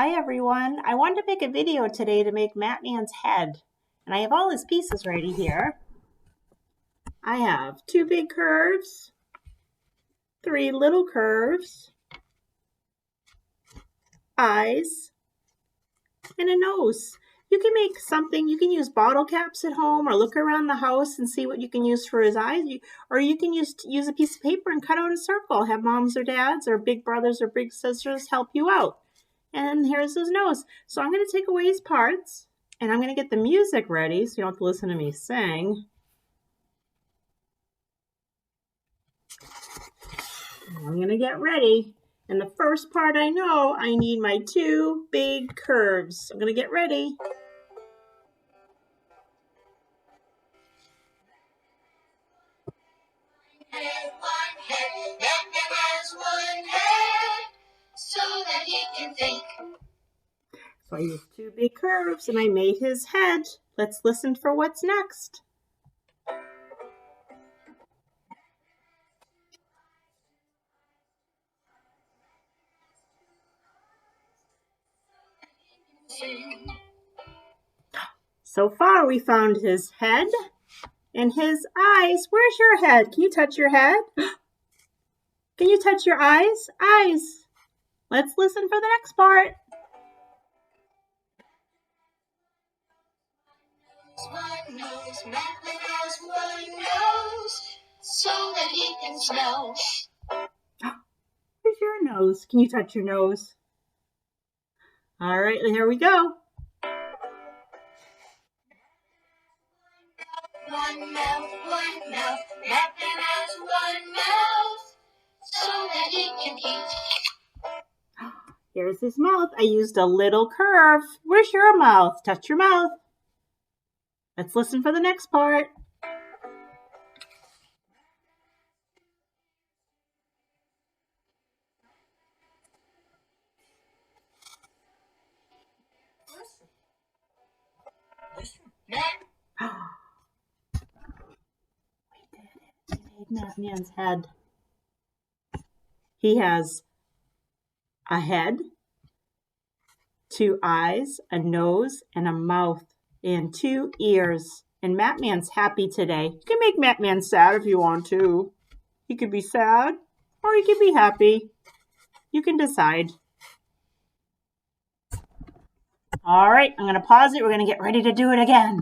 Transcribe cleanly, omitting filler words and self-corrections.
Hi everyone, I wanted to make a video today to make Matman's head, and I have all his pieces ready here. I have 2 big curves, 3 little curves, eyes, and a nose. You can make something, you can use bottle caps at home or look around the house and see what you can use for his eyes, or you can use a piece of paper and cut out a circle. Have moms or dads or big brothers or big sisters help you out. And here's his nose. So I'm going to take away his parts, and I'm going to get the music ready so you don't have to listen to me sing. I'm going to get ready. And the first part I know, I need my 2 big curves. I'm going to get ready. Batman has one head, so that he can think. So I used 2 big curves and I made his head. Let's listen for what's next. So far we found his head and his eyes. Where's your head? Can you touch your head? Can you touch your eyes? Eyes. Let's listen for the next part. One nose, Batman has one nose, so that he can smell. Where's your nose? Can you touch your nose? All right, here we go. One mouth, Batman has one mouth, so that he can eat. Here's his mouth. I used a little curve. Where's your mouth? Touch your mouth. Let's listen for the next part. We made Matman's head. He has a head, 2 eyes, a nose, and a mouth, and 2 ears. And Matman's happy today. You can make Matman sad if you want to. He could be sad, or he could be happy. You can decide. All right, I'm going to pause it. We're going to get ready to do it again.